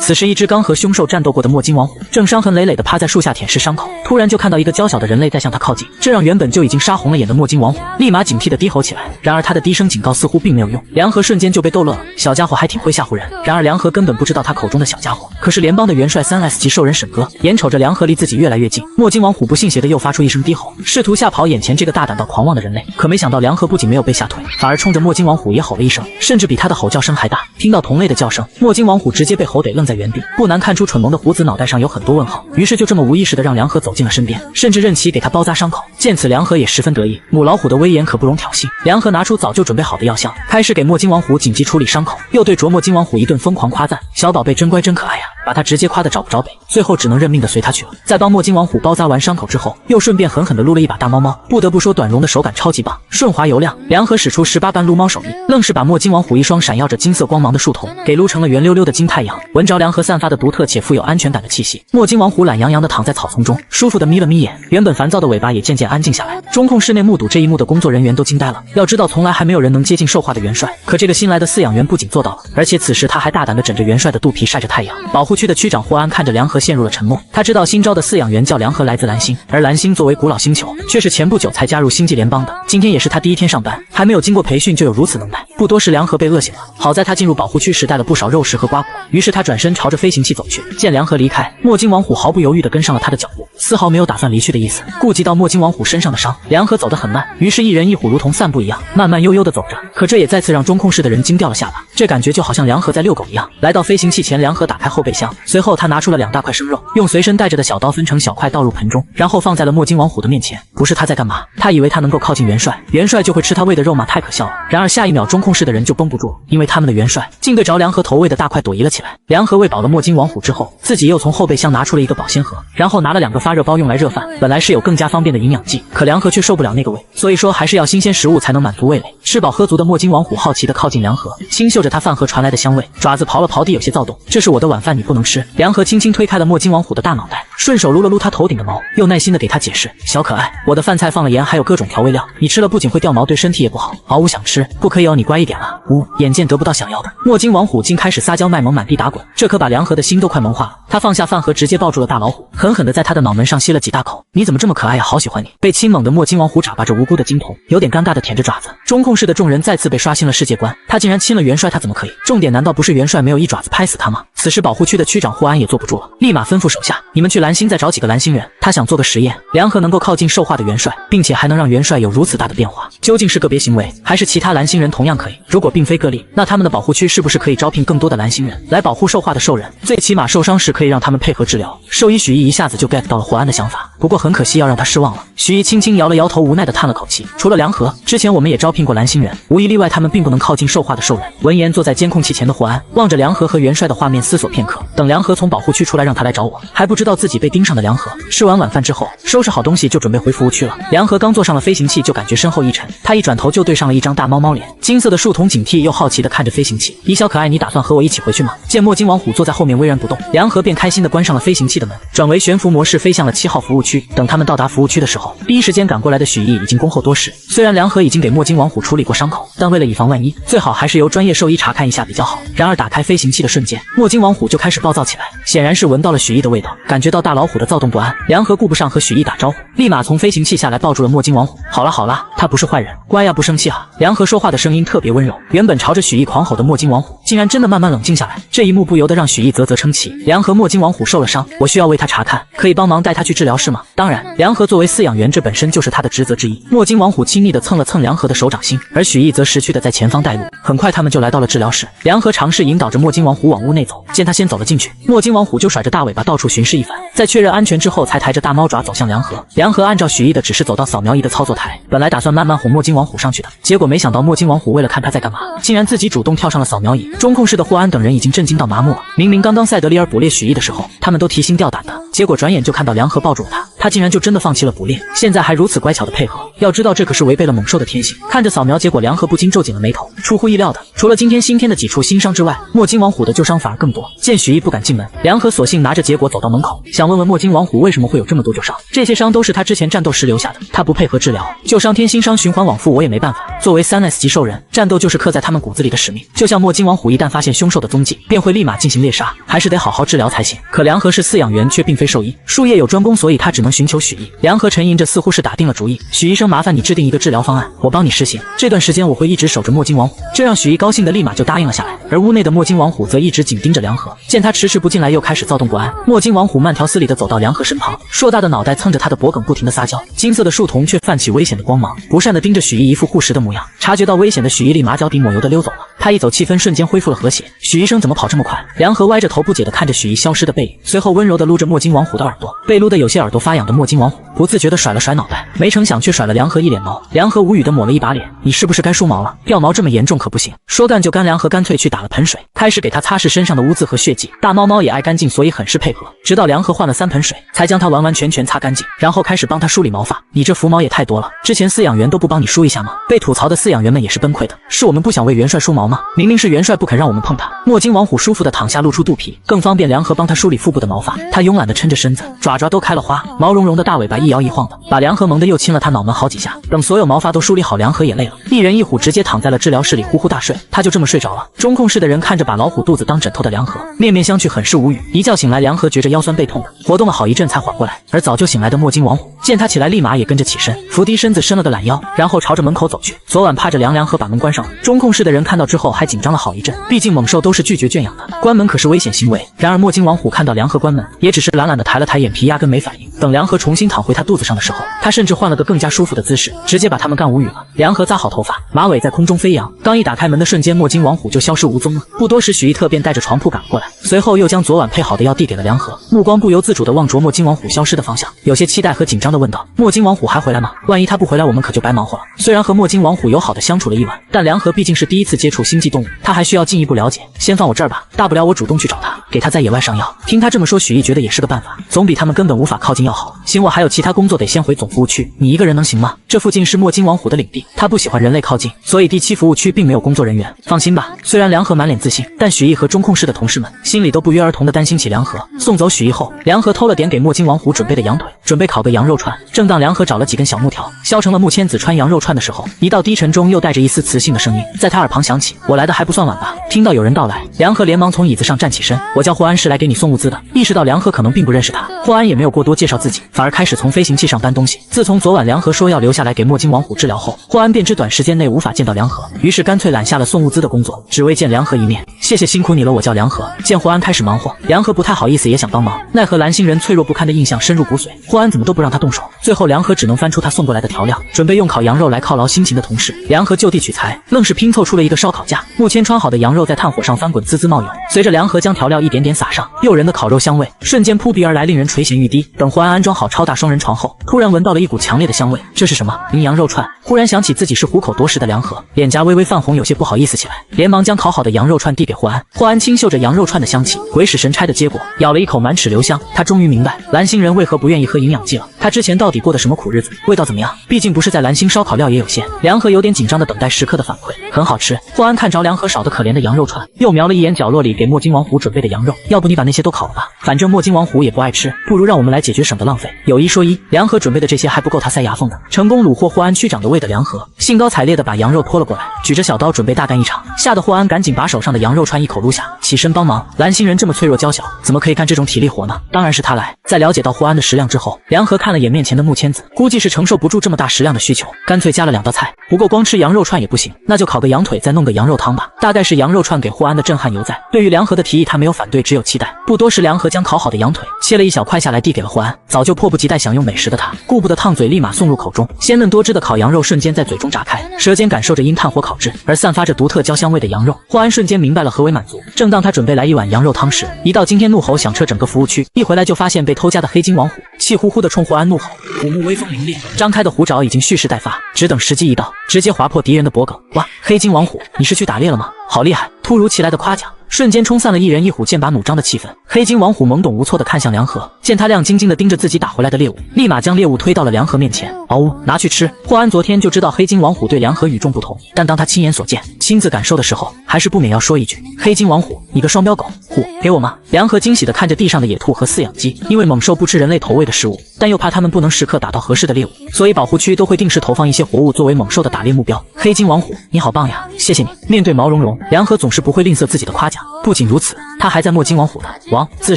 此时，一只刚和凶兽战斗过的墨金王虎正伤痕累累地趴在树下舔舐伤口，突然就看到一个娇小的人类在向他靠近，这让原本就已经杀红了眼的墨金王虎立马警惕地低吼起来。然而他的低声警告似乎并没有用，梁河瞬间就被逗乐了。小家伙还挺会吓唬人。然而梁河根本不知道他口中的小家伙可是联邦的元帅3S级兽人沈哥。眼瞅着梁河离自己越来越近，墨金王虎不信邪的又发出一声低吼，试图吓跑眼前这个大胆到狂妄的人类。可没想到梁河不仅没有被吓退，反而冲着墨金王虎也吼了一声，甚至比他的吼叫声还大。听到同类的叫声，墨金王虎直接被吼得愣在原地，不难看出蠢萌的胡子脑袋上有很多问号。于是就这么无意识的让梁河走进了身边，甚至任其给他包扎伤口。见此，梁河也十分得意，母老虎的威严可不容挑衅。梁河拿出早就准备好的药箱，开始给墨金王虎紧急处理伤口，又对啄墨金王虎一顿疯狂夸赞：小宝贝真乖真可爱呀，把他直接夸得找不着北，最后只能认命的随他去了。在帮墨金王虎包扎完伤口之后，又顺便狠狠地撸了一把大猫猫。不得不说，短绒的手感超级棒，顺滑油亮。梁河使出18般撸猫手艺，愣是把墨金王虎一双闪耀着金色光芒的树瞳给撸成了圆溜溜的金太阳。闻着梁河散发的独特且富有安全感的气息，墨金王虎懒洋洋地躺在草丛中，舒服地眯了眯眼，原本烦躁的尾巴也渐渐安静下来。中控室内目睹这一幕的工作人员都惊呆了，要知道从来还没有人能接近兽化的元帅，可这个新来的饲养员不仅做到了，而且此时他还大胆地枕着元帅的肚皮晒着太阳。保护区的区长霍安看着梁河陷入了沉默，他知道新招的饲养员叫梁河，来自蓝星，而蓝星作为古老星球，却是前不久才加入星际联邦的。今天也是他第一天上班，还没有经过培训就有如此能耐，不多时梁河被饿醒了。好在他进入保护区时带了不少肉食和瓜果，于是他转身朝着飞行器走去。见梁河离开，墨金王虎毫不犹豫地跟上了他的脚步，丝毫没有打算离去的意思。顾及到墨金王虎身上的伤，梁河走得很慢，于是一人一虎如同散步一样，慢慢悠悠地走着。可这也再次让中控室的人惊掉了下巴，这感觉就好像梁河在遛狗一样。来到飞行器前，梁河打开后备箱，随后他拿出了2大块生肉，用随身带着的小刀分成小块倒入盆中，然后放在了墨金王虎的面前。不是他在干嘛？他以为他能够靠近元帅，元帅就会吃他喂的肉吗？太可笑了。然而下一秒，中控室的人就绷不住了，因为他们的元帅竟对着梁河投喂的大块躲移了起来。梁河喂饱了墨金王虎之后，自己又从后备箱拿出了一个保鲜盒，然后拿了2个发热包用来热饭。本来是有更加方便的营养剂，可梁河却受不了那个味，所以说还是要新鲜食物才能满足味蕾。吃饱喝足的墨金王虎好奇地靠近梁河，轻嗅着他饭盒传来的香味，爪子刨了刨地，有些躁动。这是我的晚饭，你不能吃。梁河轻轻推开了墨金王虎的大脑袋，顺手撸了撸他头顶的毛，又耐心地给他解释：小可爱，我的饭菜放了盐，还有各种调味料，你吃了不仅会掉毛，对身体也不好。嗷呜，想吃不可以哦，你乖一点啦。呜，眼见得不到想要的，墨金王虎竟开始撒娇卖萌，满地打滚，这可把梁河的心都快萌化了。他放下饭盒，直接抱住了大老虎，狠狠地在他的脑门上吸了几大口。你怎么这么可爱呀？好喜欢你。被亲猛的墨金王虎眨巴着无辜的金瞳，有点尴尬地舔着爪子。中控室的众人再次被刷新了世界观，他竟然亲了元帅，他怎么可以？重点难道不是元帅没有一爪子拍死他吗？此时保护区的区长霍安也坐不住了，立马吩咐手下：你们去蓝星再找几个蓝星人，他想做个实验，梁河能够靠近兽化的元帅，并且还能让元帅有如此大的变化，究竟是个别行为，还是其他蓝星人同样可以？如果并非个例，那他们的保护区是不是可以招聘更多的蓝星人来保护兽化的兽人？最起码受伤时可以让他们配合治疗。兽医许毅一下子就 get 到了霍安的想法，不过很可惜要让他失望了。许毅轻轻摇了摇头，无奈地叹了口气。除了梁河，之前我们也招聘过蓝星人，无一例外他们并不能靠近兽化的兽人。闻言，坐在监控器前的霍安望着梁河和元帅的画面思索片刻，等梁河从保护区出来，让他来找我。还不知道自己被盯上的梁河，吃完晚饭之后，收拾好东西就准备回服务区了。梁河刚坐上了飞行器，就感觉身后一沉，他一转头就对上了一张大猫猫脸，金色的树瞳警惕又好奇地看着飞行器。咦，小可爱，你打算和我一起回去吗？见墨金王虎坐在后面巍然不动，梁河便开心地关上了飞行器的门，转为悬浮模式飞向了7号服务区。等他们到达服务区的时候，第一时间赶过来的许毅已经恭候多时。虽然梁河已经给墨金王虎处理过伤口，但为了以防万一，最好还是由专业兽医查看一下比较好。然而打开飞行器的瞬间，墨金王虎就开始暴躁起来，显然是闻到了许毅的味道，感觉到大老虎的躁动不安。梁河顾不上和许毅打招呼，立马从飞行器下来抱住了墨金王虎。好了好了，他不是坏人，乖呀，不生气啊。梁河说话的声音特别温柔，原本朝着许毅狂吼的墨金王虎竟然真的慢慢冷静下来。这一幕不由得让许毅啧啧称奇。梁河，墨金王虎受了伤，我需要为他查看，可以帮忙带他去治疗室吗？当然，梁河作为饲养员，这本身就是他的职责之一。墨金王虎亲昵地蹭了蹭梁河的手掌心，而许毅则识趣地在前方带路。很快他们就来到了治疗室，梁河尝试引导着墨金王虎往屋内走，见他先走了进去，墨金王虎就甩着大尾巴到处巡视一番，在确认安全之后才抬着大猫爪走向梁河。梁河按照许毅的指示走到扫描仪的操作台，本来打算慢慢哄墨金王虎上去的，结果没想到墨金王虎为了看他在干嘛，竟然自己主动跳上了扫描仪。中控室的霍安等人已经震惊到麻木了，明明刚刚塞德里尔捕猎许毅的时候，他们都提心吊胆的，结果转眼就看到梁河抱住了他，他竟然就真的放弃了捕猎，现在还如此乖巧的配合。要知道这可是违背了猛兽的天性。看着扫描结果，梁河不禁皱紧了眉头。出乎意料的，除了今天新添的几处新伤之外，墨金王虎的旧伤反而更多。见许毅不敢进门，梁河索性拿着结果走到门口，想问问墨金王虎为什么会有这么多旧伤。这些伤都是他之前战斗时留下的，他不配合治疗，旧伤添新伤，循环往复，我也没办法。作为3S 级兽人，战斗就是刻在他们骨子里的使命。就像墨金王虎一旦发现凶兽的踪迹，便会立马进行猎杀，还是得好好治疗才行。可梁河是饲养员，却并非兽医，术业有专攻，所以他只能寻求许毅。梁河沉吟着，似乎是打定了主意。许医生，麻烦你制定一个治疗方案，我帮你实行。这段时间我会一直守着墨金王虎。这让许毅高兴的立马就答应了下来。而屋内的墨金王虎则一直紧盯着梁河，见他迟迟不进来，又开始躁动不安。墨金王虎慢条斯理地走到梁河身旁，硕大的脑袋蹭着他的脖颈，不停地撒娇。金色的树瞳却泛起危险的光芒，不善地盯着许毅，一副护食的模样。察觉到危险的许毅立马脚底抹油地溜走了。他一走，气氛瞬间恢复了和谐。许医生怎么跑这么快？梁河歪着头不解地看着许毅消失的背影，随后温柔地撸着墨金王虎的耳朵。被撸得有些耳朵发痒的墨金王虎不自觉地甩了甩脑袋，没成想却甩了梁河一脸毛。梁河无语地抹了一把脸，你是不是该梳毛了？掉毛这么严重可不行。说干就干，梁河干脆去打了盆水，开始给他擦拭身上的污渍和血迹。大猫猫也爱干净，所以很是配合，直到梁河换了3盆水，才将它完完全全擦干净，然后开始帮他梳理毛发。你这浮毛也太多了，之前饲养员都不帮你梳一下吗？被吐槽的饲养员们也是崩溃的，是我们不想为元帅梳毛吗？明明是元帅不肯让我们碰它。墨金王虎舒服地躺下，露出肚皮，更方便梁河帮他梳理腹部的毛发。他慵懒地抻着身子，爪爪都开了花，毛茸茸的大尾巴一摇一晃的，把梁河萌得又亲了他脑门好几下。等所有毛发都梳理好，梁河也累了，一人一虎直接躺在了治疗室里呼呼大睡。他就这么睡着了。中控室的人看着把老虎肚子当枕头的梁河，面面相觑，很是无语。一觉醒来，梁河觉着腰酸背痛的，活动了好一阵才缓过来。而早就醒来的墨金王虎见他起来，立马也跟着起身，伏低身子伸了个懒腰，然后朝着门口走去。昨晚怕着梁河把门关上了，中控室的人看到之后还紧张了好一阵，毕竟猛兽都是拒绝圈养的，关门可是危险行为。然而墨金王虎看到梁河关门，也只是懒懒地抬了抬眼皮，压根没反应。等梁河重新躺回他肚子上的时候，他甚至换了个更加舒服的姿势，直接把他们干无语了。梁河扎好头发，马尾在空中飞扬，刚一打开门的瞬间，墨金王虎就消失无踪了。不多时，许毅特便带着床铺赶过来，随后又将昨晚配好的药递给了梁河，目光不由自主地望着墨金王虎消失的方向，有些期待和紧张地问道：墨金王虎还回来吗？万一他不回来，我们可就白忙活了。虽然和墨金王虎友好的相处了一晚，但梁河毕竟是第一次接触星际动物，他还需要进一步了解。先放我这儿吧，大不了我主动去找他，给他在野外上药。听他这么说，许毅觉得也是个办法，总比他们根本无法靠近要好。行，我还有其他工作得先回总服务区，你一个人能行吗？这附近是墨金王虎的领地，他不喜欢人类靠近，所以第7服务区并没有工作人员。放心吧。虽然梁河满脸自信，但许毅和中控室的同事们心里都不约而同地担心起梁河。送走许毅后，梁河偷了点给墨金王虎准备的羊腿，准备烤个羊肉串。正当梁河找了几根小木条，削成了木签子穿羊肉串的时候，一道低沉中又带着一丝磁性的声音在他耳旁响起：我来的还不算晚吧？听到有人到来，梁河连忙从椅子上站起身：我叫霍安，是来给你送物资的。意识到梁河可能并不认识他，霍安也没有过多介绍自己，反而开始从飞行器上搬东西。自从昨晚梁河说要留下来给墨金王虎治疗后，霍安便知短时间内无法见到梁河，于是干脆揽下了送物资的工作，只为见梁河一面。谢谢辛苦你了，我叫梁河。见霍安开始忙活，梁河不太好意思，也想帮忙，奈何蓝星人脆弱不堪的印象深入骨髓，霍安怎么都不让他动手。最后梁河只能翻出他送过来的调料，准备用烤羊肉来犒劳辛勤的同事。梁河就地取材，愣是拼凑出了一个烧烤架，木签穿好的羊肉在炭火上翻滚，滋滋冒油。随着梁河将调料一点点撒上，诱人的烤肉香味瞬间扑鼻而来，令人垂涎欲滴。等霍安安装好超大双人床后，突然闻到了一股强烈的香味，这是什么？羚羊肉串。忽然想起自己是虎口夺食的梁河，脸颊微微泛红，有些不好意思起来，连忙将烤好的羊肉串递给霍安。霍安轻嗅着羊肉串的香气，鬼使神差的接过，咬了一口，满齿留香。他终于明白蓝星人为何不愿意喝营养剂了，他之前到底过的什么苦日子？味道怎么样？毕竟不是在蓝星，烧烤料也有限。梁河有点紧张的等待食客的反馈，很好吃。霍安看着梁河少得可怜的羊肉串，又瞄了一眼角落里给墨金王虎准备的羊肉，要不你把那些都烤了吧，反正墨金王虎也不爱吃，不如让我们来解决，省得浪费。有一说一，梁河准备的这些还不够他塞牙缝的。成功虏获霍安区长的胃的梁河，兴高采烈地把羊肉拖了过来，举着小刀准备大干一场。吓得霍安赶紧把手上的羊肉串一口撸下，起身帮忙。蓝星人这么脆弱娇小，怎么可以干这种体力活呢？当然是他来。在了解到霍安的食量之后，梁河看了眼面前的木签子，估计是承受不住这么大食量的需求，干脆加了2道菜。不过光吃羊肉串也不行，那就烤个羊腿，再弄个羊肉汤吧。大概是羊肉串给霍安的震撼犹在，对于梁河的提议他没有反对，只有期待。不多时，梁河将烤好的羊腿切了一小块下来递给了霍安。早就迫不及待享用美食的他，顾不得烫嘴，立马送入口中。鲜嫩多汁的烤羊肉瞬间在嘴中炸开，舌尖感受着因炭火烤制而散发着独特焦香味的羊肉，霍安瞬间明白了何为满足。正当他准备来一碗羊肉汤时，一道惊天怒吼响彻整个服务区，一回来就发现被偷家的黑金王虎气呼呼地冲霍安怒吼，虎目威风凛冽，张开的虎爪已经蓄势待发，只等时机一到，直接划破敌人的脖颈。哇，黑金王虎，你是去打猎了吗？好厉害！突如其来的夸奖瞬间冲散了一人一虎剑拔弩张的气氛。黑金王虎懵懂无措地看向梁河，见他亮晶晶地盯着自己打回来的猎物，立马将猎物推到了梁河面前。嗷呜，拿去吃。霍安昨天就知道黑金王虎对梁河与众不同，但当他亲眼所见、亲自感受的时候，还是不免要说一句：黑金王虎，你个双标狗！虎，给我吗？梁河惊喜地看着地上的野兔和饲养鸡，因为猛兽不吃人类投喂的食物，但又怕它们不能时刻打到合适的猎物，所以保护区都会定时投放一些活物作为猛兽的打猎目标。黑金王虎，你好棒呀，谢谢你。面对毛茸茸，梁河总是不会吝啬自己的夸奖。不仅如此，他还在墨金王虎的王字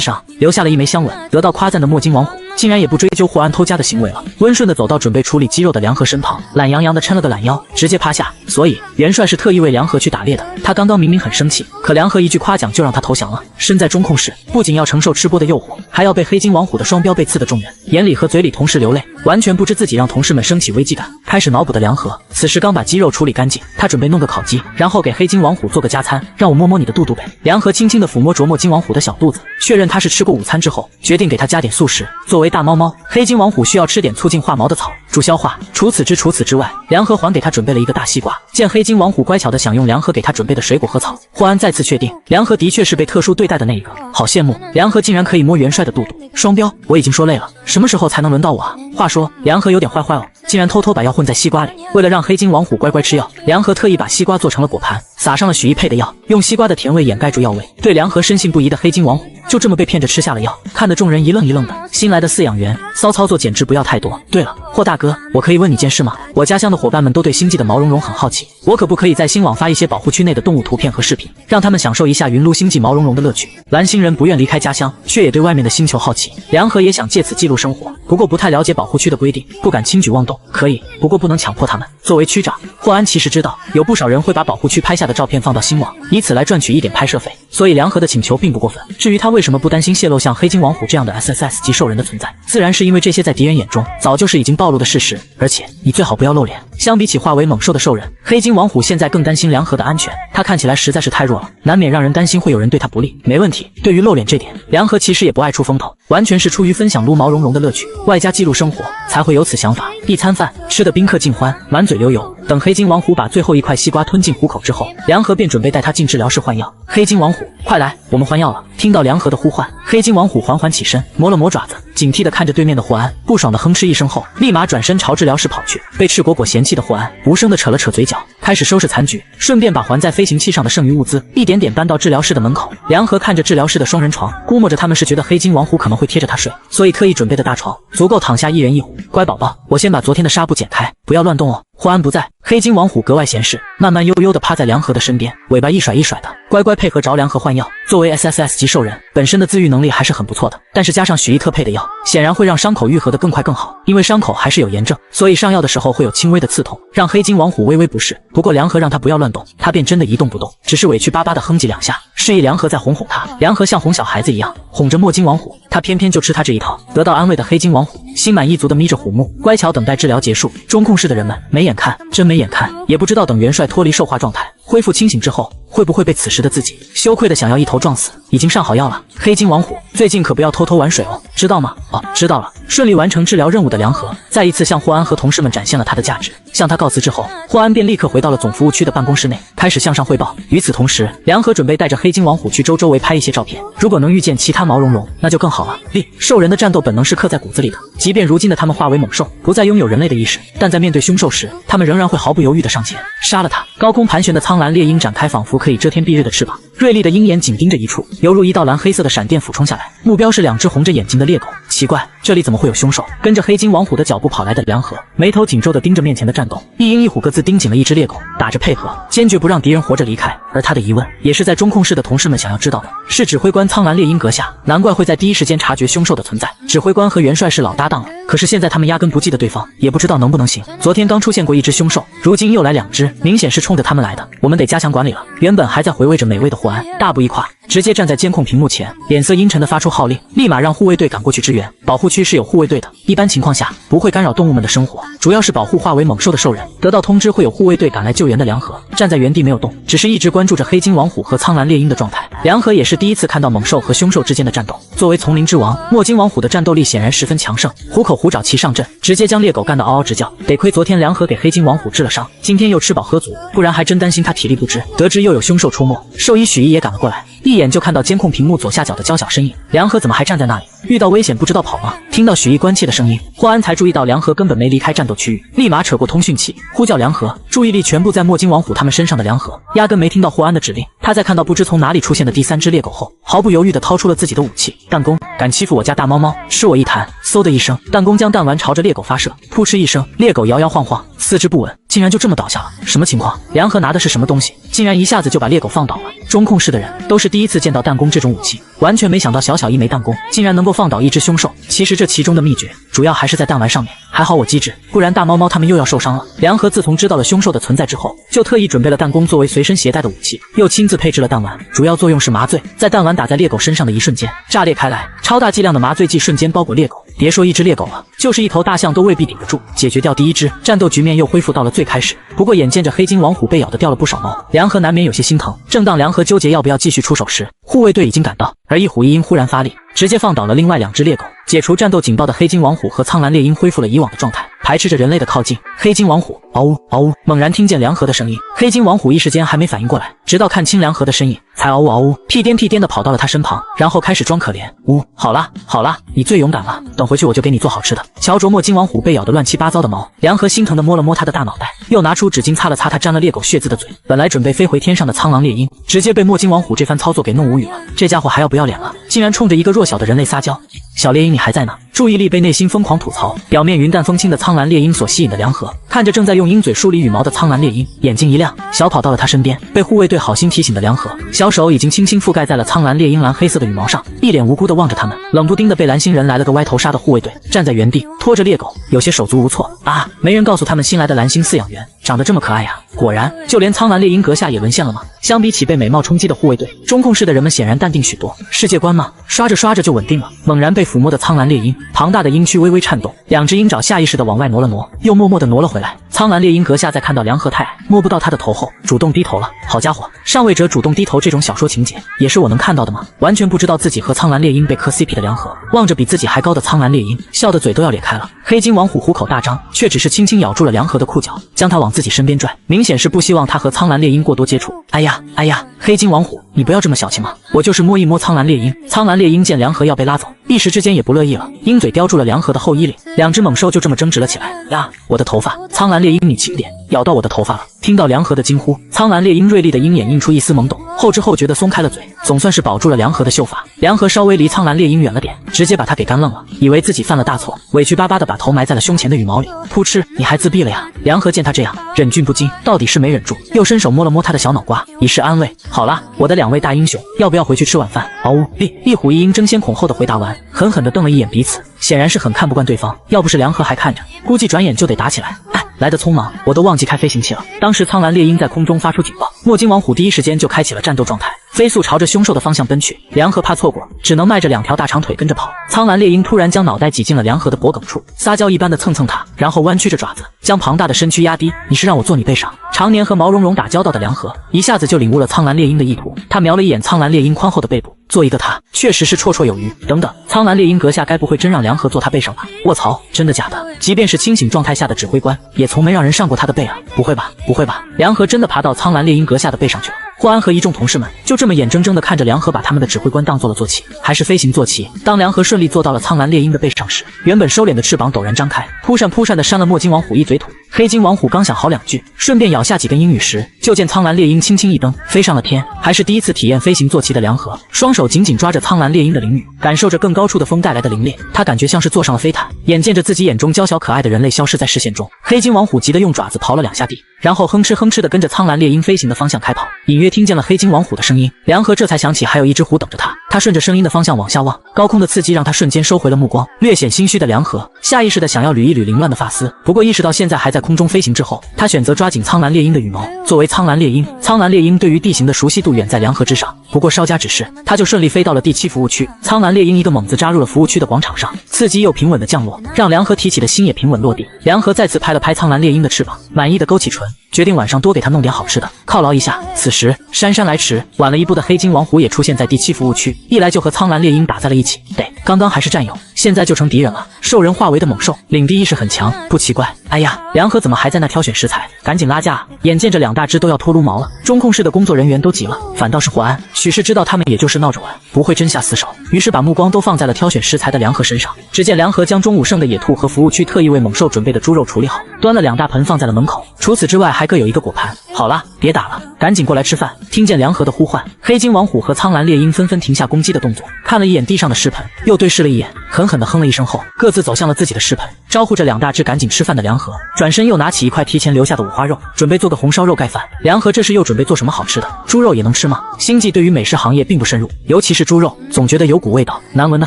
上留下了一枚香吻。得到夸赞的墨金王虎竟然也不追究霍安偷家的行为了，温顺地走到准备处理鸡肉的梁河身旁，懒洋洋地抻了个懒腰，直接趴下。所以元帅是特意为梁河去打猎的。他刚刚明明很生气，可梁河一句夸奖就让他投降了。身在中控室，不仅要承受吃播的诱惑，还要被黑金王虎的双标背刺的众人，眼里和嘴里同时流泪，完全不知自己让同事们升起危机感。开始脑补的梁河，此时刚把鸡肉处理干净，他准备弄个烤鸡，然后给黑金王虎做个加餐。让我摸摸你的肚肚呗。梁河轻轻地抚摸琢磨金王虎的小肚子，确认他是吃过午餐之后，决定给他加点素食。作为大猫猫，黑金王虎需要吃点促进化毛的草，助消化。除此之外，梁河还给他准备了一个大西瓜。见黑金王虎乖巧地享用梁河给他准备的水果和草，霍安再次确定梁河的确是被特殊对待的那一个。好羡慕，梁河竟然可以摸元帅的肚肚。双标，我已经说累了，什么时候才能轮到我啊？话说梁河有点坏哦，竟然偷偷把药混在西瓜里。为了让黑金王虎乖乖吃药，梁河特意把西瓜做成了果盘，撒上了许一配的药，用西瓜的甜味掩盖住药味。对梁河深信不疑的黑金王虎就这么被骗着吃下了药，看得众人一愣一愣的。新来的饲养员骚操作简直不要太多。对了，霍大哥，我可以问你件事吗？我家乡的伙伴们都对星际的毛茸茸很好奇，我可不可以在新网发一些保护区内的动物图片和视频，让他们享受一下云撸星际毛茸茸的乐趣？蓝星人不愿离开家乡，却也对外面的星球好奇，梁河也想借此记录生活，不过不太了解保护区的规定，不敢轻举妄动。可以，不过不能强迫他们。作为区长，霍安其实知道有不少人会把保护区拍下的照片放到新网，以此来赚取一点拍摄费，所以梁河的请求并不过分。至于他为什么不担心泄露像黑金王虎这样的 SSS 级兽人的存在，自然是因为这些在敌人眼中早就是已经暴露的事实，而且你最好不要露脸。相比起化为猛兽的兽人，黑金王虎现在更担心梁河的安全，他看起来实在是太弱了，难免让人担心会有人对他不利。没问题，对于露脸这点，梁河其实也不爱出风头，完全是出于分享撸毛茸茸的乐趣，外加记录生活，才会有此想法。一餐饭吃得宾客尽欢，满嘴流油。等黑金王虎把最后一块西瓜吞进虎口之后，梁河便准备带他进治疗室换药。黑金王虎，快来，我们换药了。听到梁河的呼唤，黑金王虎缓缓起身，磨了磨爪子，警惕地看着对面的霍安，不爽地哼哧一声后，立马转身朝治疗室跑去。被赤果果嫌弃的霍安无声地扯了扯嘴角，开始收拾残局，顺便把环在飞行器上的剩余物资一点点搬到治疗室的门口。梁河看着治疗室的双人床，估摸着他们是觉得黑金王虎可能会贴着他睡，所以特意准备的大床足够躺下一人一虎。乖宝宝，我先把昨天的纱布剪开，不要乱动哦。霍安不在，黑金王虎格外闲适，慢慢悠悠地趴在梁河的身边，尾巴一甩一甩的，乖乖配合着梁河换药。作为 SSS 级兽人，本身的自愈能力还是很不错的，但是加上许一特配的药，显然会让伤口愈合得更快更好。因为伤口还是有炎症，所以上药的时候会有轻微的刺痛，让黑金王虎微微不适。不过梁河让他不要乱动，他便真的一动不动，只是委屈巴巴地哼唧两下，示意梁河再哄哄他。梁河像哄小孩子一样哄着墨金王虎，他偏偏就吃他这一套。得到安慰的黑金王虎心满意足地眯着虎目，乖巧等待治疗结束。中控室的人们没眼看，真没眼看，也不知道等元帅脱离兽化状态恢复清醒之后，会不会被此时的自己羞愧的想要一头撞死。已经上好药了，黑金王虎最近可不要偷偷玩水哦，知道吗？哦，知道了。顺利完成治疗任务的梁河再一次向霍安和同事们展现了他的价值。向他告辞之后，霍安便立刻回到了总服务区的办公室内，开始向上汇报。与此同时，梁河准备带着黑金王虎去周围拍一些照片，如果能遇见其他毛茸茸，那就更好了。兽人的战斗本能是刻在骨子里的，即便如今的他们化为猛兽，不再拥有人类的意识，但在面对凶兽时，他们仍然会毫不犹豫地上前杀了他。高空盘旋的苍蓝猎鹰展开仿佛可以遮天蔽日的翅膀，锐利的鹰眼紧盯着一处，犹如一道蓝黑色的闪电俯冲下来，目标是两只红着眼睛的猎狗。奇怪，这里怎么会有凶兽？跟着黑金王虎的脚步跑来的梁河眉头紧皱地盯着面前的战斗，一鹰一虎各自盯紧了一只猎狗，打着配合，坚决不让敌人活着离开。而他的疑问也是在中控室的同事们想要知道的，是指挥官苍蓝猎鹰阁下，难怪会在第一时间察觉凶兽的存在。指挥官和元帅是老搭档了，可是现在他们压根不记得对方，也不知道能不能行。昨天刚出现过一只凶兽，如今又来两只，明显是冲着他们来的，我们得加强管理了。原本还在回味着美味的霍安大步一跨，直接站在监控屏幕前，脸色阴沉地发出号令，立马让护卫队赶过去支援。保护区是有护卫队的，一般情况下不会干扰动物们的生活，主要是保护化为猛兽的兽人。得到通知会有护卫队赶来救援的梁河站在原地没有动，只是一直关注着黑金王虎和苍蓝猎鹰的状态。梁河也是第一次看到猛兽和凶兽之间的战斗，作为丛林之王，墨金王虎的战斗力显然十分强盛，虎口虎爪齐上阵，直接将猎狗干得嗷嗷直叫。得亏昨天梁河给黑金王虎治了伤，今天又吃饱喝足，不然还真担心他体力不支。得知又有凶兽出没，兽医许许一也赶了过来，一眼就看到监控屏幕左下角的娇小身影。梁河怎么还站在那里？遇到危险不知道跑吗？听到许一关切的声音，霍安才注意到梁河根本没离开战斗区域，立马扯过通讯器呼叫梁河。注意力全部在墨金王虎他们身上的梁河，压根没听到霍安的指令。他在看到不知从哪里出现的第三只猎狗后，毫不犹豫地掏出了自己的武器。弹弓，敢欺负我家大猫猫，吃我一弹！嗖的一声，弹弓将弹丸朝着猎狗发射，扑哧一声，猎狗摇摇晃晃，四肢不稳，竟然就这么倒下了。什么情况？梁河拿的是什么东西？竟然一下子就把猎狗放倒了。中控室的人都是第一次见到弹弓这种武器，完全没想到小小一枚弹弓竟然能够放倒一只凶兽。其实这其中的秘诀主要还是在弹丸上面，还好我机智，不然大猫猫他们又要受伤了。梁河自从知道了凶兽的存在之后，就特意准备了弹弓作为随身携带的武器，又亲自配置了弹丸，主要作用是麻醉，在弹丸打在猎狗身上的一瞬间炸裂开来，超大剂量的麻醉剂瞬间包裹猎狗，别说一只猎狗了，就是一头大象都未必顶得住。解决掉第一只，战斗局面又恢复到了最开始。不过眼见着黑金王虎被咬得掉了不少毛，梁河难免有些心疼。正当梁河纠结要不要继续出手时，护卫队已经赶到，而一虎一鹰忽然发力，直接放倒了另外2只猎狗。解除战斗警报的黑金王虎和苍蓝猎鹰恢复了以往的状态，排斥着人类的靠近。黑金王虎嗷呜嗷呜，猛然听见梁河的声音，黑金王虎一时间还没反应过来，直到看清梁河的身影，才嗷呜嗷呜屁颠屁颠的跑到了他身旁，然后开始装可怜。好啦好啦，你最勇敢了，等回去我就给你做好吃的。乔琢磨金王虎被咬得乱七八糟的毛，梁河心疼的摸了摸他的大脑袋，又拿出纸巾擦了擦他沾了猎狗血渍的嘴。本来准备飞回天上的苍狼猎鹰，直接被墨金王虎这番操作给弄无语了。这家伙还要不要脸了，竟然冲着一个弱小的人类撒娇。小猎鹰你还在呢？注意力被内心疯狂吐槽，表面云淡风轻的苍蓝猎鹰所吸引的梁河，看着正在用鹰嘴梳理羽毛的苍蓝猎鹰，眼睛一亮，小跑到了他身边。被护卫队好心提醒的梁河，小手已经轻轻覆盖在了苍蓝猎鹰蓝黑色的羽毛上，一脸无辜地望着他们，冷不丁的被蓝星人来了个歪头杀的护卫队站在原地拖着猎狗，有些手足无措啊！没人告诉他们新来的蓝星饲养员长得这么可爱呀！果然，就连苍蓝猎鹰阁下也沦陷了吗？相比起被美貌冲击的护卫队，中控室的人们显然淡定许多。世界观嘛，刷着刷着就稳定了。猛然被抚摸的苍蓝猎鹰，庞大的鹰躯微微颤动，2只鹰爪下意识地往外挪了挪，又默默地挪了回来。苍蓝猎鹰阁下在看到梁河太矮摸不到他的头后，主动低头了。好家伙，上位者主动低头这种小说情节，也是我能看到的吗？完全不知道自己和苍蓝猎鹰被磕 CP 的梁河，望着比自己还高的苍蓝猎鹰，笑得嘴都要咧开了。黑金王虎虎口大张，却只是轻轻咬住了梁河的裤脚，将他往自己身边拽，明显是不希望他和苍蓝猎鹰过多接触。哎呀哎呀，黑金王虎，你不要这么小气嘛！我就是摸一摸苍蓝猎鹰。苍蓝猎鹰见梁河要被拉走，一时之间也不乐意了，鹰嘴叼住了梁河的后衣领，2只猛兽就这么争执了起来。呀，我的头发！苍蓝猎鹰你轻点，咬到我的头发了！听到梁河的惊呼，苍蓝猎鹰锐利的鹰眼映出一丝懵懂，后知后觉地松开了嘴，总算是保住了梁河的秀发。梁河稍微离苍蓝猎鹰远了点，直接把他给干愣了，以为自己犯了大错，委屈巴巴地把头埋在了胸前的羽毛里。噗嗤，你还自闭了呀？梁河见他这样，忍俊不禁，到底是没忍住，又伸手摸了摸他的小脑瓜，以示安慰。好啦，我的2位大英雄，要不要回去吃晚饭？嗷呜！一虎一鹰争先恐后的回答完，狠狠地瞪了一眼彼此，显然是很看不惯对方。要不是梁河还看着，估计转眼就得打起来。来得匆忙，我都忘记开飞行器了。当时苍蓝猎鹰在空中发出警报，墨金王虎第一时间就开启了战斗状态，飞速朝着凶兽的方向奔去。梁河怕错过，只能迈着2条大长腿跟着跑。苍蓝猎鹰突然将脑袋挤进了梁河的脖颈处，撒娇一般的蹭蹭他，然后弯曲着爪子，将庞大的身躯压低。你是让我坐你背上？常年和毛茸茸打交道的梁河，一下子就领悟了苍蓝猎鹰的意图。他瞄了一眼苍蓝猎鹰宽厚的背部，做一个他，确实是绰绰有余。等等，苍蓝猎鹰阁下该不会真让梁河坐他背上吧？卧槽，真的假的？即便是清醒状态下的指挥官，也从没让人上过他的背啊！不会吧，不会吧？梁河真的爬到苍蓝猎鹰阁下的背上去了。霍安和一众同事们就这么眼睁睁地看着梁河把他们的指挥官当做了坐骑，还是飞行坐骑。当梁河顺利坐到了苍蓝猎鹰的背上时，原本收敛的翅膀陡然张开，扑扇扑扇地扇了墨金王虎一嘴土。黑金王虎刚想好2句，顺便咬下几根鹰羽时，就见苍蓝猎鹰轻轻一蹬，飞上了天。还是第一次体验飞行坐骑的梁河，双手紧紧抓着苍蓝猎鹰的翎羽，感受着更高处的风带来的凌冽。他感觉像是坐上了飞毯，眼见着自己眼中娇小可爱的人类消失在视线中。黑金王虎急得用爪子刨了2下地，然后哼哧哼哧地跟着苍蓝猎鹰飞行的方向开跑。隐约听见了黑金王虎的声音，梁河这才想起还有一只虎等着他。他顺着声音的方向往下望，高空的刺激让他瞬间收回了目光。略显心虚的梁河下意识地想要捋一捋凌乱的发丝，不过意识到现在还在空中飞行之后，他选择抓紧苍蓝猎鹰的羽毛。作为苍蓝猎鹰，苍蓝猎鹰对于地形的熟悉度远在梁河之上，不过稍加指示，他就顺利飞到了第7服务区。苍蓝猎鹰一个猛子扎入了服务区的广场上，刺激又平稳的降落，让梁河提起的心也平稳落地。梁河再次拍了拍苍蓝猎鹰的翅膀，满意的勾起唇，决定晚上多给他弄点好吃的，犒劳一下。此时姗姗来迟，晚了一步的黑金王虎也出现在第7服务区，一来就和苍蓝猎鹰打在了一起。对，刚刚还是战友，现在就成敌人了。兽人化为的猛兽，领地意识很强，不奇怪。哎呀，梁河怎么还在那挑选食材？赶紧拉架啊！眼见着2大只都要脱撸毛了，中控室的工作人员都急了，反倒是霍安、许是知道他们也就是闹着玩，不会真下死手，于是把目光都放在了挑选食材的梁河身上。只见梁河将中午剩的野兔和服务区特意为猛兽准备的猪肉处理好，端了2大盆放在了门口。除此之外，还各有一个果盘。好了，别打了，赶紧过来吃饭。听见梁河的呼唤，黑金王虎和苍蓝猎鹰纷纷停下攻击的动作，看了一眼地上的食盆，又对视了一眼，狠狠地哼了一声后，各自走向了自己的食盆，招呼着2大只赶紧吃饭的梁河，转身又拿起一块提前留下的五花肉，准备做个红烧肉盖饭。梁河这是又准备做什么好吃的？猪肉也能吃吗？星际对于美食行业并不深入，尤其是猪肉，总觉得有股味道，难闻得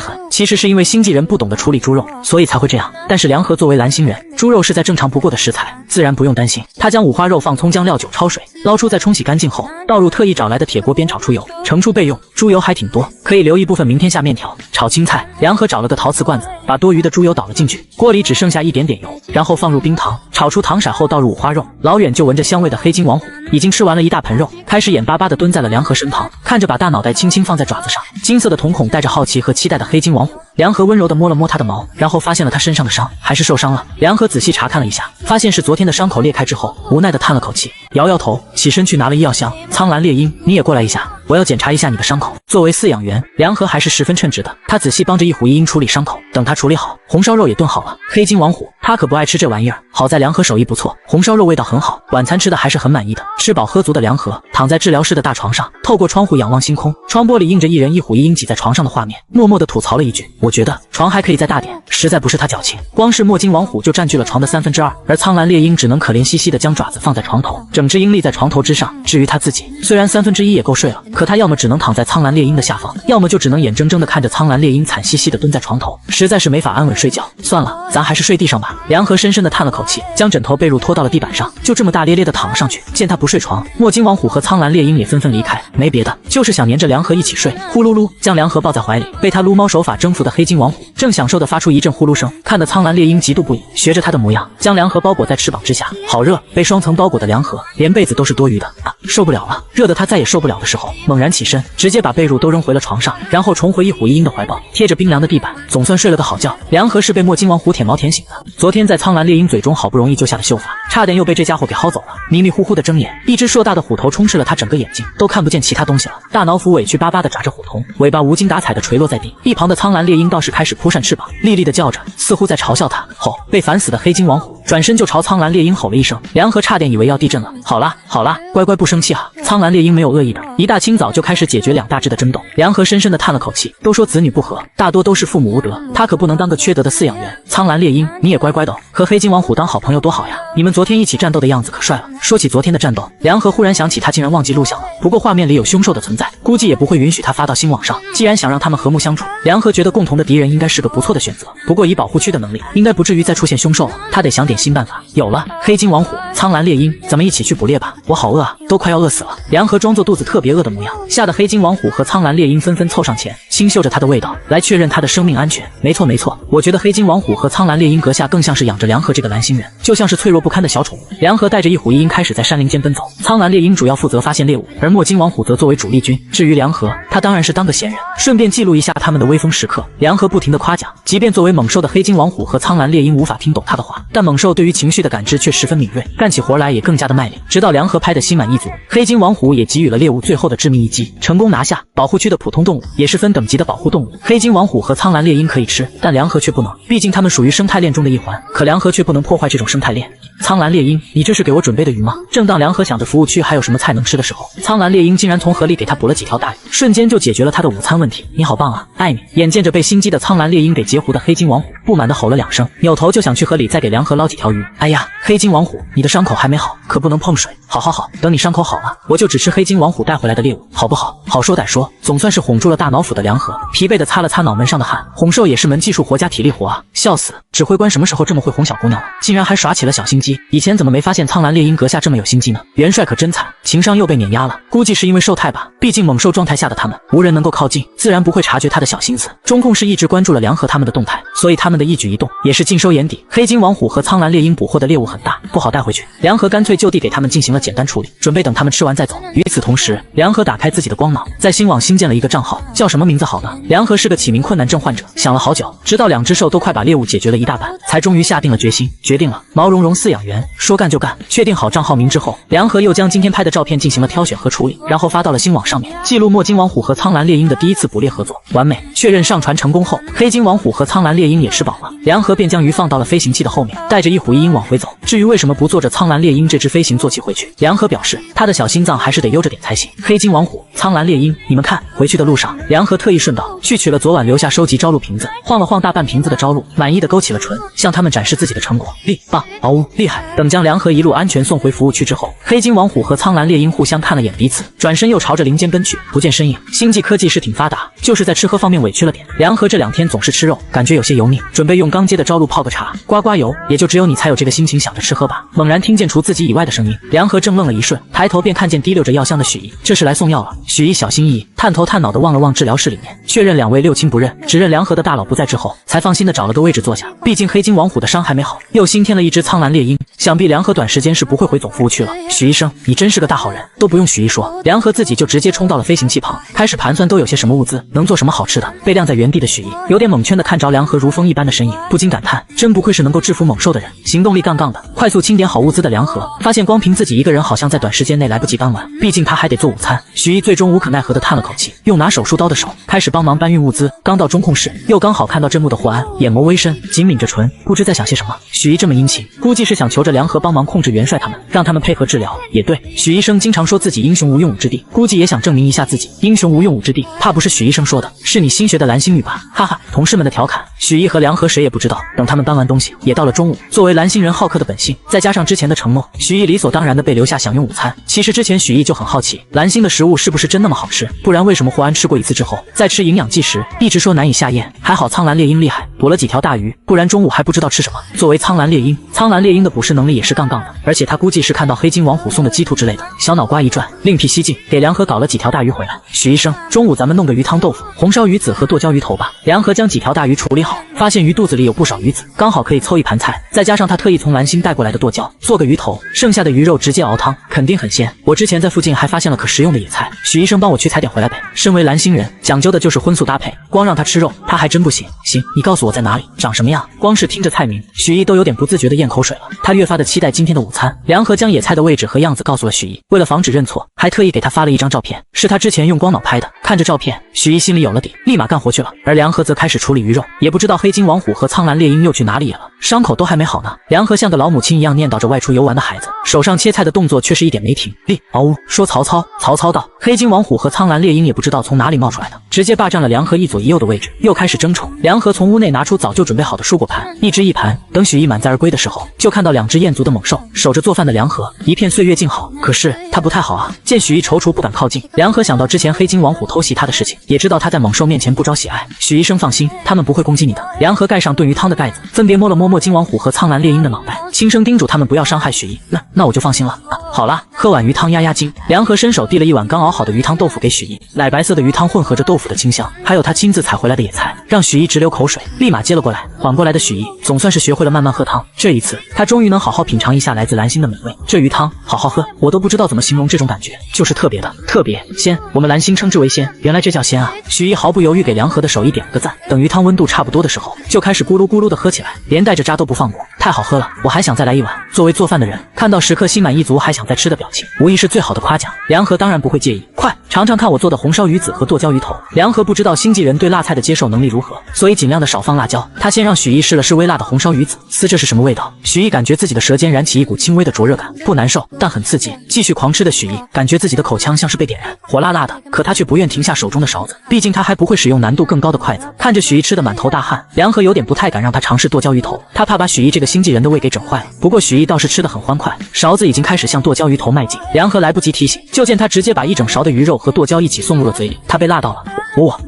很。其实是因为星际人不懂得处理猪肉，所以才会这样。但是梁河作为蓝星人，猪肉是再正常不过的食材，自然不用担心。他将五花肉放葱姜料酒焯水，捞出再冲洗干净后，倒入特意找来的铁锅煸炒出油，盛出备用。猪油还挺多，可以留一部分明天下面条。炒青菜，梁河找了个陶瓷罐子，把多余的猪油倒了进去，锅里只剩下一点点油，然后放入冰糖，炒出糖色后倒入五花肉。老远就闻着香味的黑金王虎已经吃完了一大盆肉，开始眼巴巴地蹲在了梁河身旁，看着把大脑袋轻轻放在爪子上，金色的瞳孔带着好奇和期待的黑金王虎。梁河温柔地摸了摸他的毛，然后发现了他身上的伤，还是受伤了。梁河仔细查看了一下，发现是昨天的伤口裂开之后，无奈地叹了口气，摇摇头，起身去拿了医药箱。苍蓝猎鹰，你也过来一下，我要检查一下你的伤口。作为饲养员，梁河还是十分称职的，他仔细帮着一虎一鹰处理伤口，等他处理好，红烧肉也炖好了。黑金王虎他可不爱吃这玩意儿，好在梁河手艺不错，红烧肉味道很好，晚餐吃的还是很满意的。吃饱喝足的梁河躺在治疗室的大床上，透过窗户仰望星空，窗玻里映着一人一虎一鹰挤在床上的画面，默默地吐槽了一句：我觉得床还可以再大点，实在不是他矫情。光是墨金王虎就占据了床的2/3，而苍蓝猎鹰只能可怜兮兮地将爪子放在床头，整只鹰立在床头之上。至于他自己，虽然1/3也够睡了，可他要么只能躺在苍蓝猎鹰的下方，要么就只能眼睁睁地看着苍蓝猎鹰惨兮兮地蹲在床头，实在是没法安稳睡觉。算了，咱还是睡地上吧。梁河深深地叹了口气，将枕头被褥拖到了地板上，就这么大咧咧地躺了上去。见他不睡床，墨金王虎和苍蓝猎鹰也纷纷离开，没别的，就是想黏着梁河一起睡。呼噜噜，将梁河抱在怀里，被他撸猫手法征服的黑金王虎正享受地发出一阵呼噜声，看得苍蓝猎鹰嫉妒不已，学着他的模样，将梁河包裹在翅膀之下。好热，被双层包裹的梁河连被子都是多余的啊，受不了了。热得他再也受不了的时候，猛然起身，直接把被褥都扔回了床上，然后重回一虎一鹰的怀抱，贴着冰凉的地板，总算睡了个好觉。梁河是被墨金王虎舔毛舔醒的，昨天在苍蓝猎鹰嘴中好不容易救下的秀发，差点又被这家伙给薅走了。迷迷糊糊的睁眼，一只硕大的虎头充斥了他整个眼睛，都看不见其他东西了。大脑斧委屈巴巴地眨着虎头，尾巴无精打采地垂落在地。一旁的苍蓝猎鹰倒是开始扑扇翅膀，厉厉地叫着，似乎在嘲笑他。后被烦死的黑金王虎转身就朝苍蓝猎鹰吼了一声，梁河差点以为要地震了。好啦好啦，乖乖不生气哈。苍蓝猎鹰没有恶意的，一大清早就开始解决2大只的争斗。梁河深深地叹了口气，都说子女不和，大多都是父母无德，他可不能当个缺德的饲养员。苍蓝猎鹰，你也乖乖的哦，和黑金王虎当好朋友多好呀，你们昨天一起战斗的样子可帅了。说起昨天的战斗，梁河忽然想起他竟然忘记录像了，不过画面里有凶兽的存在，估计也不会允许他发到新网上。既然想让他们和睦相处，梁河觉得共同的敌人应该是个不错的选择，不过以保护区的能力，应该不至于再出现凶兽了，他得想点新办法。有了，黑金王虎、苍蓝猎鹰，咱们一起去捕猎吧，我好饿啊，都快要饿死了。梁河装作肚子特别饿的模样，吓得黑金王虎和苍蓝猎鹰纷纷凑上前，清嗅着他的味道，来确认他的生命安全。没错没错，我觉得黑金王虎和苍蓝猎鹰阁下更像是养着梁河这个蓝星人，就像是脆弱不堪的小宠物。梁河带着一虎一鹰开始在山林间奔走，苍蓝猎鹰主要负责发现猎物，而墨金王虎则作为主力军。至于梁河，他当然是当个闲人，顺便记录一下他们的威风时刻。梁河不停地夸奖，即便作为猛兽的黑金王虎和苍蓝猎鹰无法听懂他的话，但猛兽对于情绪的感知却十分敏锐，干起活来也更加的卖力。直到梁河拍得心满意足，黑金王虎也给予了猎物最后的致命一击，成功拿下。保护区的普通动物也是分等级的保护动物，黑金王虎和苍蓝猎鹰可以吃，但梁河却不能，毕竟他们属于生态链中的一环，可梁河却不能破坏这种生态链。苍蓝猎鹰，你这是给我准备的鱼吗？正当梁河想着服务区还有什么菜能吃的时候，苍蓝猎鹰竟然从河里给他捕了几条大鱼，瞬间就解决了他的午餐问题。你好棒啊，爱你！眼见着被心机的苍蓝猎鹰给截胡的黑金王虎不满地吼了2声，扭头就想去河里再给梁河捞几条鱼。哎呀，黑金王虎，你的伤口还没好，可不能碰水。好好好，等你伤口好了，我就只吃黑金王虎带回来的猎物，好不好？好说歹说，总算是哄住了大脑斧的梁河，疲惫地擦了擦脑门上的汗。哄兽也是门技术活加体力活啊，笑死！指挥官什么时候这么会哄小姑娘了？竟然还耍起了小心机，以前怎么没发现苍蓝猎鹰阁下这么有心机呢？元帅可真惨，情商又被碾压了，估计是因为受态吧。毕竟猛兽状态下的他们，无人能够靠近，自然不会察觉他的小心思。中控室一直关注了梁河他们的动态，所以他们的一举一动也是尽收眼底。黑金王虎和苍蓝猎鹰捕获的猎物很大，不好带回去，梁河干脆就地给他们们进行了简单处理，准备等他们吃完再走。与此同时，梁河打开自己的光脑，在新网新建了一个账号，叫什么名字好呢？梁河是个起名困难症患者，想了好久，直到2只兽都快把猎物解决了一大半，才终于下定了决心，决定了毛茸茸饲养员，说干就干。确定好账号名之后，梁河又将今天拍的照片进行了挑选和处理，然后发到了新网上面，记录墨金王虎和苍蓝猎鹰的第一次捕猎合作，完美。确认上传成功后，黑金王虎和苍蓝猎鹰也吃饱了，梁河便将鱼放到了飞行器的后面，带着一虎一鹰往回走。至于为什么不坐着苍蓝猎鹰这只飞行坐骑回去，梁河表示他的小心脏还是得悠着点才行。黑金王虎、苍蓝猎鹰，你们看，回去的路上，梁河特意顺道去取了昨晚留下收集招录瓶子，晃了晃大半瓶子的招录，满意的勾起了唇，向他们展示自己的成果，棒，嗷呜，厉害。等将梁河一路安全送回服务区之后，黑金王虎和苍蓝猎鹰互相看了眼彼此，转身又朝着林间奔去，不见身影。星际科技是挺发达，就是在吃喝方面委屈了点。梁河这2天总是吃肉，感觉有些油腻，准备用刚接的招录泡个茶，刮刮油，也就只有你才有这个心情想着吃喝吧。猛然听见除自己以外的声音，梁河正愣了一瞬，抬头便看见提溜着药箱的许一，这是来送药了。许一小心翼翼，探头探脑的望了望治疗室里面，确认2位六亲不认，只认梁河的大佬不在之后，才放心的找了个位置坐下。毕竟黑金王虎的伤还没好，又新添了一只苍蓝猎鹰，想必梁河短时间是不会回总服务区了。许医生，你真是个大好人，都不用许一说，梁河自己就直接冲到了飞行器旁，开始盘算都有些什么物资，能做什么好吃的。被晾在原地的许一有点懵圈的看着梁河如风一般的身影，不禁感叹，真不愧是能够制服猛兽的人，行动力杠杠的。快速清点好物资的梁河发现光凭自己一个人好像在短时间内来不及搬完，毕竟他还得做午餐。许一最终无可奈何的叹了口气，用拿手术刀的手开始帮忙搬运物资。刚到中控室，又刚好看到这幕的霍安，眼眸微深，紧抿着唇，不知在想些什么。许一这么殷勤，估计是想求着梁河帮忙控制元帅他们，让他们配合治疗。也对，许医生经常说自己英雄无用武之地，估计也想证明一下自己英雄无用武之地。怕不是许医生说的，是你新学的蓝星语吧？哈哈，同事们的调侃，许一和梁河谁也不知道。等他们搬完东西，也到了中午。作为蓝星人好客的本性，再加上之前的承诺，许一理所当然的被留下享用午餐。其实之前许一就很好奇，蓝星的食物是不是真那么好吃？不然为什么霍安吃过一次之后，在吃营养剂时一直说难以下咽？还好苍蓝猎鹰厉害，捕了几条大鱼，不然中午还不知道吃什么。作为苍蓝猎鹰，苍蓝猎鹰的捕食能力也是杠杠的，而且他估计是看到黑金王虎送的鸡兔之类的，小脑瓜一转，另辟蹊径，给梁河搞了几条大鱼回来。许医生，中午咱们弄个鱼汤豆腐，红烧鱼子和剁椒鱼头吧。梁河将几条大鱼处理好，发现鱼肚子里有不少鱼子，刚好可以凑一盘菜，再加上他特意从蓝星带过来的剁椒，做个鱼头，剩下的鱼肉直接熬汤，肯定很鲜。我之前在附近还发现了可食用的野菜，许医生帮我去采点回来呗。身为蓝星人，讲究的就是荤素搭配，光让他吃肉，他还真不行。行，你告诉我在哪里，长什么样？光是听着菜名，许一都有点不自觉的咽口水了。他越发的期待今天的午餐。梁河将野菜的位置和样子告诉了许一，为了防止认错，还特意给他发了一张照片，是他之前用光脑拍的。看着照片，许一心里有了底，立马干活去了。而梁河则开始处理鱼肉，也不知道黑金王虎和苍蓝猎鹰又去哪里野了，伤口都还没好呢。梁河像个老母亲一样念叨着外出游玩的孩子，手上切菜的动作却是一点没停。嗷呜，说曹操，曹操到。黑金王虎和苍蓝猎鹰也不知道从哪里冒出来的，直接霸占了梁河一左一右的位置，又开始争宠。梁河从屋内拿出早就准备好的蔬果盘，一只一盘。等许一满载而归的时候，就看到2只燕族的猛兽守着做饭的梁河，一片岁月静好。可是他不太好啊，见许一踌躇不敢靠近，梁河想到之前黑金王虎偷袭他的事情，也知道他在猛兽面前不招喜爱。许医生放心，他们不会攻击你的。梁河盖上炖鱼汤的盖子，分别摸了摸墨金王虎和苍蓝猎鹰的脑袋，轻声叮嘱他们不要伤害许一。那我就放心了。好啦，喝碗鱼汤压压惊。梁河伸手递了一碗刚熬好的鱼汤豆腐给许一，奶白色的鱼汤混合着豆腐的清香，还有他亲自采回来的野菜，让许一直流口水，立马接了过来。缓过来的许一总算是学会了慢慢喝汤，这一次他终于能好好品尝一下来自蓝星的美味。这鱼汤好好喝，我都不知道怎么形容这种感觉，就是特别的特别鲜。我们蓝星称之为鲜，原来这叫鲜啊！许一毫不犹豫给梁河的手艺点了个赞。等鱼汤温度差不多的时候，就开始咕噜咕噜的喝起来，连带着渣都不放过，太好喝了，我还想再来一碗。作为做饭的人，看到食客心满意足还想再吃的表情，无疑是最好的夸奖。梁河当然不会介意，快尝尝看我做的红烧鱼子和剁椒鱼头。梁河不知道星际人对辣菜的接受能力如何，所以尽量的少放辣椒。他先让许一试了试微辣的红烧鱼子，这是什么味道？许一感觉自己的舌尖燃起一股轻微的灼热感，不难受，但很刺激。继续狂吃的许一感觉自己的口腔像是被点燃，火辣辣的，可他却不愿停下手中的勺子，毕竟他还不会使用难度更高的筷子。看着许一吃得满头大汗，梁河有点不太敢让他尝试剁椒鱼头，他怕把许一这个星际人的胃给整坏了。不过许一倒是吃得很欢快，勺子已经开始向剁椒鱼头迈进。梁河来不及提醒，就见他直接把一整勺的鱼肉和剁椒一起送入了嘴里，他被辣到了。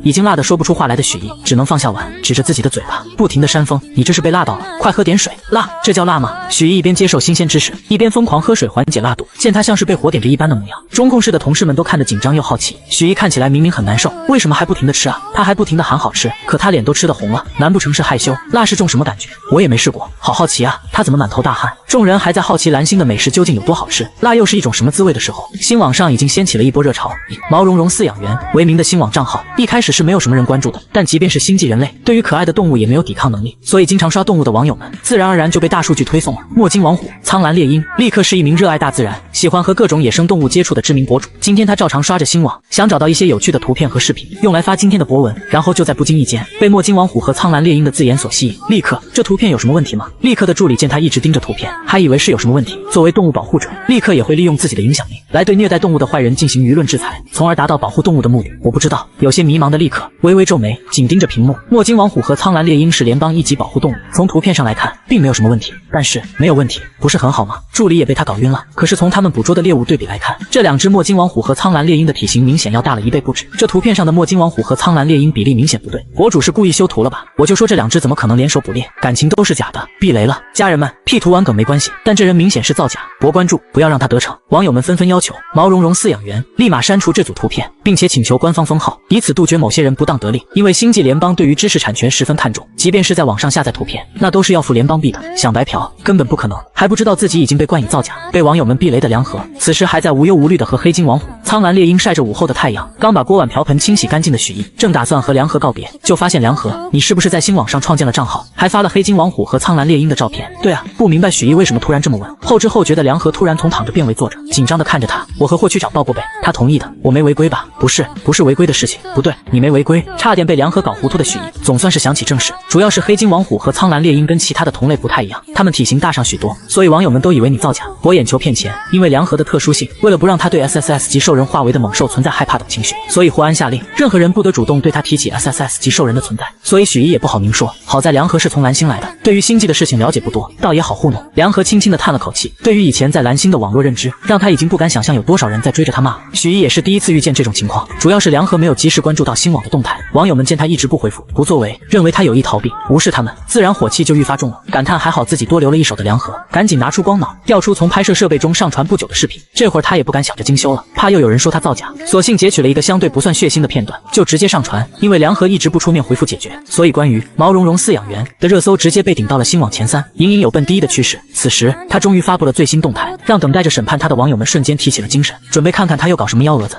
已经辣得说不出话来的许一只能放下碗，指着自己的嘴巴不停地扇风，你这是被辣到了，快喝点水。辣，这叫辣吗？许一一边接受新鲜知识，一边疯狂喝水缓解辣度。见他像是被火点着一般的模样，中控室的同事们都看得紧张又好奇。许一看起来明明很难受，为什么还不停地吃啊？他还不停地喊好吃，可他脸都吃得红了，难不成是害羞？辣是种什么感觉？我也没试过，好好奇啊。他怎么满头大汗？众人还在好奇蓝星的美食究竟有多好吃，辣又是一种什么滋味的时候，新网上已经掀起了一波热潮。以毛茸茸饲养员为名的新网账号，一开始是没有什么人关注的，但即便是星际人类，对于可爱的动物也没有抵抗能力，所以经常刷动物的网友们，自然而然就被大数据推送了。墨金王虎、苍蓝猎鹰立刻是一名热爱大自然、喜欢和各种野生动物接触的知名博主。今天他照常刷着新网，想找到一些有趣的图片和视频，用来发今天的博文，然后就在不经意间被墨金王虎和苍蓝猎鹰的字眼所吸引。立刻，这图片有什么问题吗？立刻的助理见他一直盯着图片，还以为是有什么问题。作为动物保护者，立刻也会利用自己的影响力来对虐待动物的坏人进行舆论制裁，从而达到保护动物的目的。我不知道，有些迷茫的立刻微微皱眉，紧盯着屏幕。墨金王虎和苍蓝猎鹰是联邦一级保护动物，从图片上来看，并没有什么问题。但是没有问题，不是很好吗？助理也被他搞晕了。可是从他们捕捉的猎物对比来看，这两只墨金王虎和苍蓝猎鹰的体型明显要大了1倍不止。这图片上的墨金王虎和苍蓝猎鹰比例明显不对，博主是故意修图了吧？我就说这两只怎么可能联手捕猎？感情都是假的，避雷了。家人们，P 图玩梗没关系，但这人明显是造假，博关注，不要让他得逞。网友们纷纷要求毛茸茸饲养员立马删除这组图片，并且请求官方封号，以此杜绝某些人不当得利。因为星际联邦对于知识产权十分看重，即便是在网上下载图片，那都是要付联邦币的，想白嫖根本不可能。还不知道自己已经被冠以造假，被网友们避雷的梁河，此时还在无忧无虑的和黑金王虎、苍蓝猎鹰晒着午后的太阳。刚把锅碗瓢盆清洗干净的许毅，正打算和梁河告别，就发现梁河，你是不是在新网上创建了账号，还发了黑金王虎和苍蓝猎鹰的照片？对啊，不明白许毅为什么突然这么问。后知后觉的梁河突然从躺着变为坐着，紧张的看着他，我和霍区长抱过呗，他同意的，我没违规吧？不是违规的事情，不对，你没违规。差点被梁河搞糊涂的许毅，总算是想起正事，主要是黑金王虎和苍蓝猎鹰跟其他的同类不太一样，他们体型大上许多，所以网友们都以为你造假，博眼球骗钱。因为梁河的特殊性，为了不让他对 SSS 级兽人化为的猛兽存在害怕等情绪，所以霍安下令，任何人不得主动对他提起 SSS 级兽人的存在，所以许毅也不好明说。好在梁河是从蓝星来的，对于星际的事情了解不多，倒也好糊弄。梁河轻轻的叹了口气，对于以前在蓝星的网络认知，让他已经不敢想象有多少人在追着他骂。许毅也是第一次遇见这种情况，主要是梁河没有及时关注到新网的动态，网友们见他一直不回复、不作为，认为他有意逃避，无视他们，自然火气就愈发重了。感叹还好自己多留了一手的梁河，赶紧拿出光脑，调出从拍摄设备中上传不久的视频。这会儿他也不敢想着精修了，怕又有人说他造假，索性截取了一个相对不算血腥的片段，就直接上传。因为梁河一直不出面回复解决，所以关于毛茸茸饲养员的热搜直接被顶到了新网前3，隐隐有奔第1的趋势。此时他终于发布了最新动态，让等待着审判他的网友们瞬间提起了精神，准备看看他又搞什么幺蛾子。